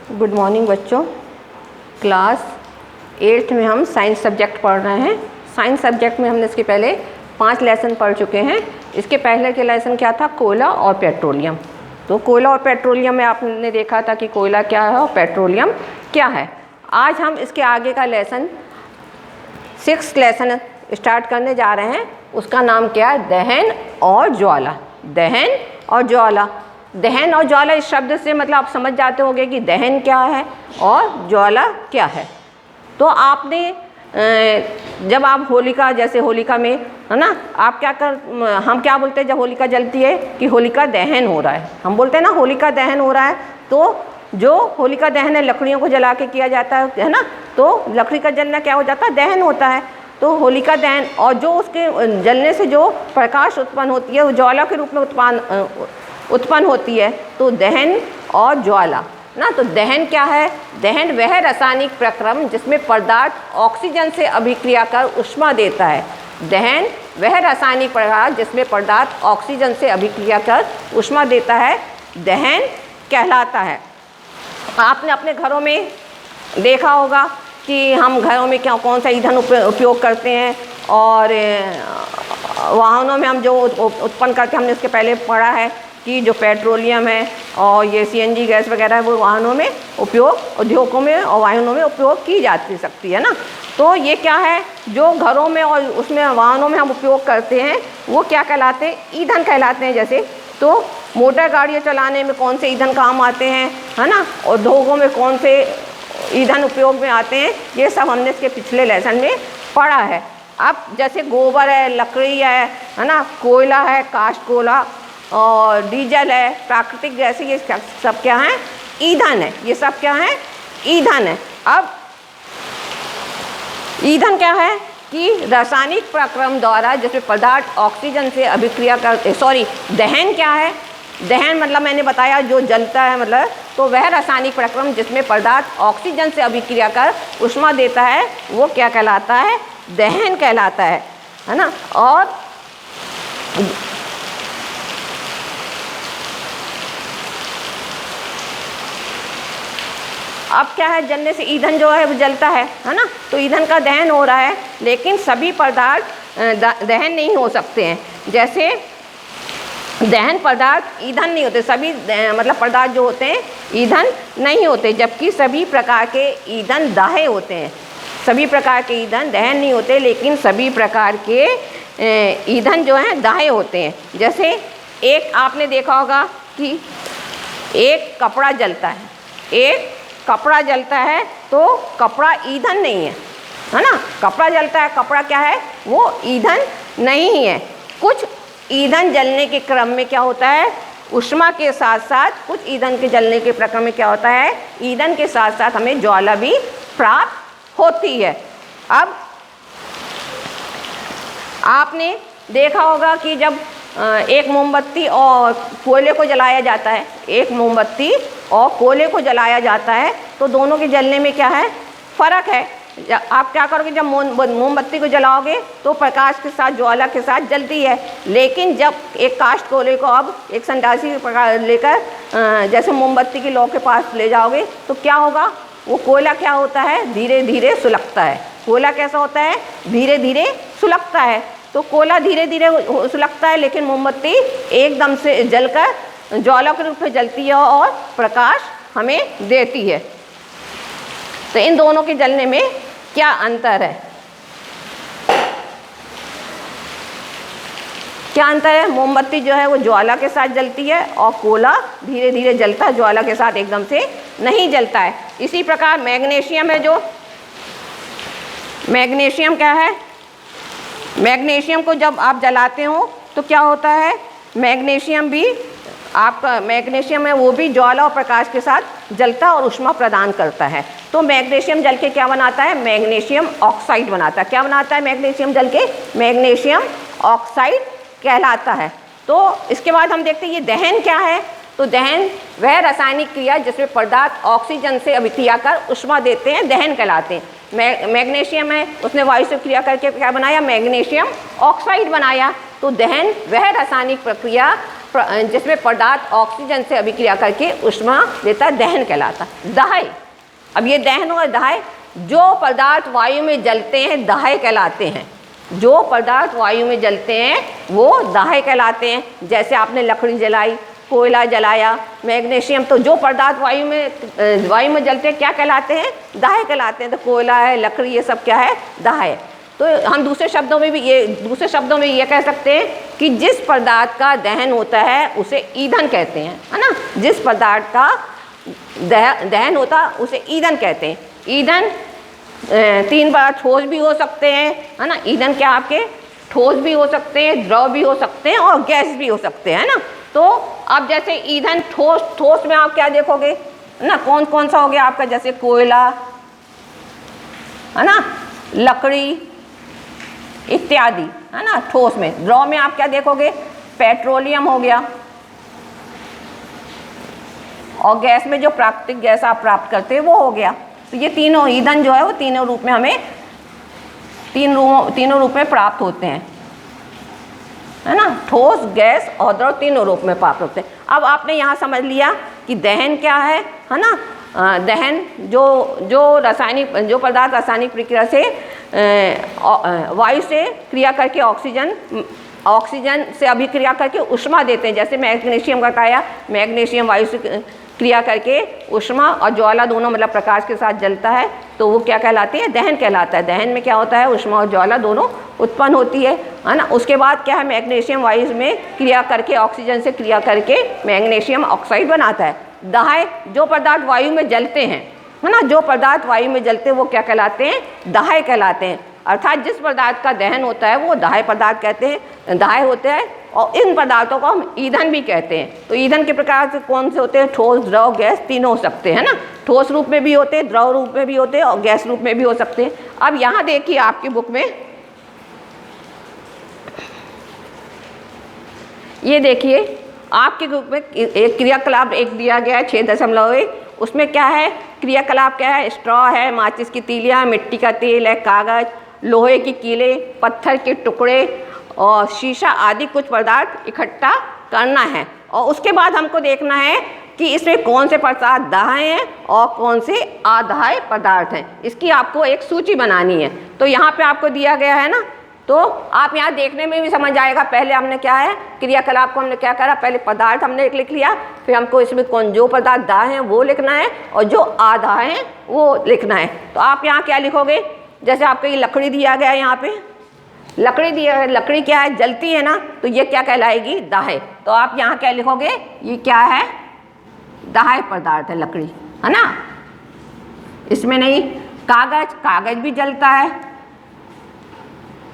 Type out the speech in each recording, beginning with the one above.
Good morning बच्चों। Class 8th में हम साइंस सब्जेक्ट पढ़ रहे हैं। साइंस सब्जेक्ट में हमने इसके पहले 5 लेसन पढ़ चुके हैं। इसके पहले के लेसन क्या था? कोयला और पेट्रोलियम। तो कोयला और पेट्रोलियम में आपने देखा था कि कोयला क्या है और पेट्रोलियम क्या है। आज हम इसके आगे का लेसन 6th लेसन स्टार्ट करने जा रहे हैं। उसका नाम क्या है? दहन और ज्वाला। दहन और ज्वाला। दहन और ज्वाला इस शब्द से मतलब आप समझ जाते होंगे कि दहन क्या है और ज्वाला क्या है। तो आपने जब आप होलिका, जैसे होलिका में है ना, आप हम क्या बोलते हैं जब होलिका जलती है कि होलिका दहन हो रहा है। हम बोलते हैं ना होलिका दहन हो रहा है। तो जो होलिका दहन है लकड़ियों को जला के किया जाता है ना, तो लकड़ी का जलना क्या हो जाता है? दहन होता है। तो होलिका दहन, और जो उसके जलने से जो प्रकाश उत्पन्न होती है वो ज्वाला के रूप में उत्पन्न होती है। तो दहन और ज्वाला ना। तो दहन क्या है? दहन वह रासायनिक प्रक्रम जिसमें पदार्थ ऑक्सीजन से अभिक्रिया कर ऊष्मा देता है। दहन वह रासायनिक प्रक्रिया जिसमें पदार्थ ऑक्सीजन से अभिक्रिया कर ऊष्मा देता है, दहन कहलाता है। आपने अपने घरों में देखा होगा कि हम घरों में कौन सा ईंधन उपयोग करते हैं, और वाहनों में हम जो उत्पन्न करते हैं, हमने इसके पहले पढ़ा है कि जो पेट्रोलियम है और ये CNG गैस वगैरह है वो वाहनों में उपयोग, उद्योगों में और वाहनों में उपयोग की जा सकती है ना। तो ये क्या है? जो घरों में और उसमें वाहनों में हम उपयोग करते हैं वो क्या कहलाते हैं? ईंधन कहलाते हैं। जैसे तो मोटर गाड़ियाँ चलाने में कौन से ईंधन काम आते हैं, है ना, उद्योगों में कौन से ईंधन उपयोग में आते हैं, ये सब हमने इसके पिछले लेसन में पढ़ा है। अब जैसे गोबर है, लकड़ी है ना, कोयला है, काष्ठ कोयला और डीजल है, प्राकृतिक गैस, ये सब क्या है? ईंधन है। ये सब क्या है? ईंधन है। अब ईंधन क्या है कि रासायनिक प्रक्रम द्वारा जिसमें पदार्थ ऑक्सीजन से अभिक्रिया करते, दहन क्या है? दहन मतलब मैंने बताया जो जलता है, मतलब तो वह रासायनिक प्रक्रम जिसमें पदार्थ ऑक्सीजन से अभिक्रिया कर ऊष्मा देता है वो क्या कहलाता है? दहन कहलाता है ना। और अब क्या है? जलने से ईंधन जो है वो जलता है ना, तो ईंधन का दहन हो रहा है। लेकिन सभी पदार्थ दहन नहीं हो सकते हैं। जैसे दहन पदार्थ ईंधन नहीं होते, सभी मतलब पदार्थ जो होते हैं ईंधन नहीं होते, जबकि सभी प्रकार के ईंधन दाहे होते हैं। सभी प्रकार के ईंधन दहन नहीं होते, लेकिन सभी प्रकार के ईंधन जो हैं दाहे होते हैं। जैसे एक आपने देखा होगा कि एक कपड़ा जलता है, एक कपड़ा जलता है तो कपड़ा ईंधन नहीं है ना। कपड़ा जलता है, कपड़ा क्या है? वो ईंधन नहीं है। कुछ ईंधन जलने के क्रम में क्या होता है? ऊष्मा के साथ साथ कुछ ईंधन के जलने के प्रक्रम में क्या होता है? ईंधन के साथ साथ हमें ज्वाला भी प्राप्त होती है। अब आपने देखा होगा कि जब एक मोमबत्ती और कोयले को जलाया जाता है, एक मोमबत्ती और कोयले को जलाया जाता है, तो दोनों के जलने में क्या है? फ़र्क है। आप क्या करोगे? जब मोमबत्ती को जलाओगे तो प्रकाश के साथ, ज्वाला के साथ जलती है। लेकिन जब एक काष्ठ कोयले को अब एक संडासी प्रकार लेकर जैसे मोमबत्ती की लौ के पास ले जाओगे तो क्या होगा? वो कोयला क्या होता है? धीरे धीरे सुलगता है। कोयला कैसा होता है? धीरे धीरे सुलगता है। तो कोयला धीरे धीरे सुलगता है, लेकिन मोमबत्ती एकदम से जलकर ज्वाला के रूप में जलती है और प्रकाश हमें देती है। तो इन दोनों के जलने में क्या अंतर है? क्या अंतर है? मोमबत्ती जो है वो ज्वाला के साथ जलती है और कोयला धीरे धीरे जलता है, ज्वाला के साथ एकदम से नहीं जलता है। इसी प्रकार मैग्नीशियम है, जो मैग्नीशियम क्या है? मैग्नीशियम को जब आप जलाते हो तो क्या होता है? मैग्नीशियम भी आपका मैग्नीशियम है वो भी ज्वाला और प्रकाश के साथ जलता और ऊष्मा प्रदान करता है। तो मैग्नीशियम जल के क्या बनाता है? मैग्नीशियम ऑक्साइड बनाता है। क्या बनाता है मैग्नीशियम जल के? मैग्नीशियम ऑक्साइड कहलाता है। तो इसके बाद हम देखते हैं ये दहन क्या है। तो दहन वह रासायनिक क्रिया जिसमें पदार्थ ऑक्सीजन से अभिक्रिया कर ऊष्मा देते हैं, दहन कहलाते हैं। मैग्नीशियम है, उसने वायु से क्रिया करके क्या बनाया? मैग्नीशियम ऑक्साइड बनाया। तो दहन वह रासायनिक प्रक्रिया जिसमें पदार्थ ऑक्सीजन से अभिक्रिया करके ऊष्मा देता है, दहन कहलाता है। दाह्य, अब ये दहन और दाह्य, जो पदार्थ वायु में जलते हैं दाह्य कहलाते हैं। जो पदार्थ वायु में जलते हैं वो दाह्य कहलाते हैं। जैसे आपने लकड़ी जलाई, कोयला जलाया, मैग्नीशियम, तो जो पदार्थ वायु में जलते हैं क्या कहलाते हैं? दाह्य कहलाते हैं। तो कोयला है, लकड़ी, ये सब क्या है? दाह्य। तो हम दूसरे शब्दों में ये कह सकते हैं कि जिस पदार्थ का दहन होता है उसे ईंधन कहते हैं, है ना। जिस पदार्थ का दहन होता है उसे ईंधन कहते हैं। ईंधन 3 पदार्थ ठोस भी हो सकते हैं, है ना। ईंधन क्या आपके ठोस भी हो सकते हैं, द्रव भी हो सकते हैं और गैस भी हो सकते हैं, है ना। तो अब जैसे ईंधन ठोस में आप क्या देखोगे, है ना, कौन कौन सा हो गया आपका? जैसे कोयला, है ना, लकड़ी इत्यादि, है ना, ठोस में। द्रव में आप क्या देखोगे? पेट्रोलियम हो गया, और गैस में जो प्राकृतिक गैस आप प्राप्त करते हैं वो हो गया। तो ये तीनों ईंधन जो है वो तीनों रूप में हमें तीनों रूप में प्राप्त होते हैं, है ना। ठोस, गैस और द्रव तीनों रूप में प्राप्त होते हैं। अब आपने यहाँ समझ लिया कि दहन क्या है ना। दहन जो पदार्थ रासायनिक प्रक्रिया से वायु से क्रिया करके ऑक्सीजन से अभिक्रिया करके ऊष्मा देते हैं। जैसे मैग्नीशियम का बताया, मैग्नीशियम वायु से क्रिया करके ऊष्मा और ज्वाला दोनों मतलब प्रकाश के साथ जलता है, तो वो क्या कहलाती है? दहन कहलाता है। दहन में क्या होता है? ऊष्मा और ज्वाला दोनों उत्पन्न होती है ना। उसके बाद क्या है? मैग्नीशियम वायु में क्रिया करके ऑक्सीजन से क्रिया करके मैग्नीशियम ऑक्साइड बनाता है। दाह्य, जो पदार्थ वायु में जलते हैं, है ना, जो पदार्थ वायु में जलते हैं वो क्या कहलाते हैं? दाह्य कहलाते हैं। अर्थात जिस पदार्थ का दहन होता है वो दाह्य पदार्थ कहते हैं, दाह्य होते हैं। और इन पदार्थों को हम ईंधन भी कहते हैं। तो ईंधन के प्रकार से कौन से होते हैं? ठोस, द्रव, गैस तीनों हो सकते हैं, ना। ठोस रूप में भी होते हैं, द्रव रूप में भी होते हैं और गैस रूप में भी हो सकते हैं। अब यहाँ देखिए आपकी बुक में, ये देखिए आपके ग्रुप में एक क्रियाकलाप एक दिया गया है 6.1। उसमें क्या है? क्रियाकलाप क्या है? स्ट्रॉ है, माचिस की तीलियाँ, मिट्टी का तेल है, कागज, लोहे की कीलें, पत्थर के टुकड़े और शीशा आदि कुछ पदार्थ इकट्ठा करना है। और उसके बाद हमको देखना है कि इसमें कौन से पदार्थ दाह्य हैं और कौन से अदाह्य पदार्थ हैं। इसकी आपको एक सूची बनानी है। तो यहाँ पे आपको दिया गया है ना, तो आप यहाँ देखने में भी समझ आएगा। पहले हमने क्या है? क्रियाकलाप को हमने क्या करा? पहले पदार्थ हमने एक लिख लिया, फिर हमको इसमें कौन जो पदार्थ दाह्य हैं वो लिखना है और जो अदाह्य हैं वो लिखना है। तो आप यहाँ क्या लिखोगे? जैसे आपको ये लकड़ी दिया गया है, यहाँ पे लकड़ी दिया है, लकड़ी क्या है? जलती है ना, तो ये क्या कहलाएगी? दाह्य। तो आप यहाँ क्या लिखोगे? ये क्या है? दाह्य पदार्थ है लकड़ी, है ना। इसमें नहीं। कागज, कागज भी जलता है,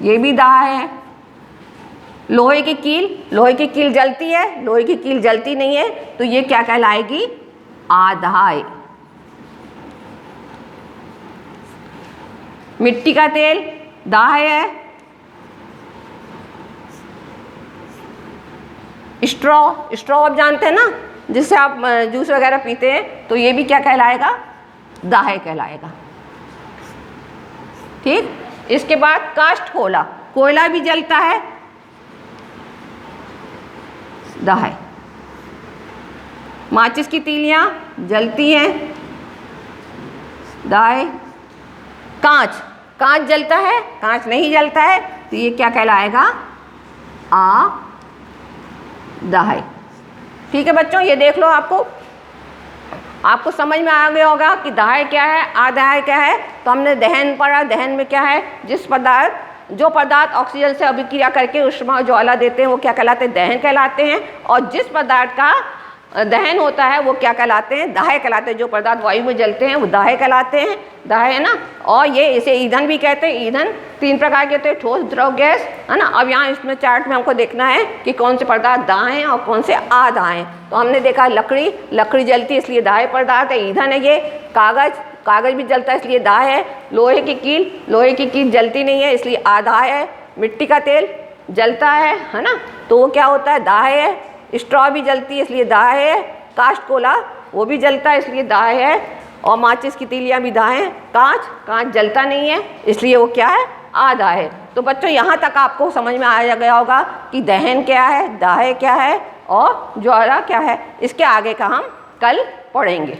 ये भी दाह्य है। लोहे की कील जलती है, लोहे की कील जलती नहीं है, तो ये क्या कहलाएगी? अदाह्य। मिट्टी का तेल दाह्य है। स्ट्रॉ आप जानते हैं ना, जिससे आप जूस वगैरह पीते हैं, तो ये भी क्या कहलाएगा? दाह्य कहलाएगा। ठीक। इसके बाद काष्ठ कोयला भी जलता है, दाह्य। माचिस की तीलियां जलती हैं, दाह्य। कांच जलता है, कांच नहीं जलता है, तो ये क्या कहलाएगा? अदाह्य। ठीक है बच्चों, ये देख लो, आपको समझ में आ गया होगा कि दाह्य क्या है, अदाह्य क्या है। तो हमने दहन पढ़ा। दहन में क्या है? जो पदार्थ ऑक्सीजन से अभिक्रिया करके ऊष्मा और ज्वाला देते हैं वो क्या कहलाते हैं? दहन कहलाते हैं। और जिस पदार्थ का दहन होता है वो क्या कहलाते हैं? दाह्य कहलाते हैं। जो पदार्थ वायु में जलते हैं वो दाह्य कहलाते हैं, दाह्य, है ना। और ये इसे ईंधन भी कहते हैं। ईंधन 3 प्रकार के होते हैं, ठोस, द्रव, गैस, है ना। अब यहाँ इसमें चार्ट में हमको देखना है कि कौन से पदार्थ दाह्य हैं और कौन से अदाह्य हैं। तो हमने देखा लकड़ी जलती है इसलिए दाह्य पदार्थ है, ईंधन है। ये कागज भी जलता है इसलिए दाह्य है। लोहे की कील जलती नहीं है इसलिए अदाह्य है। मिट्टी का तेल जलता है ना, तो वो क्या होता है? दाह्य है। स्ट्रॉ भी जलती है इसलिए दाह्य है। काष्ठ कोला वो भी जलता है इसलिए दाह्य है। और माचिस की तीलियां भी दाह्य हैं। कांच जलता नहीं है इसलिए वो क्या है? अदाह्य है। तो बच्चों यहाँ तक आपको समझ में आ गया होगा कि दहन क्या है, दाह्य क्या है और ज्वाला क्या है, इसके आगे का हम कल पढ़ेंगे।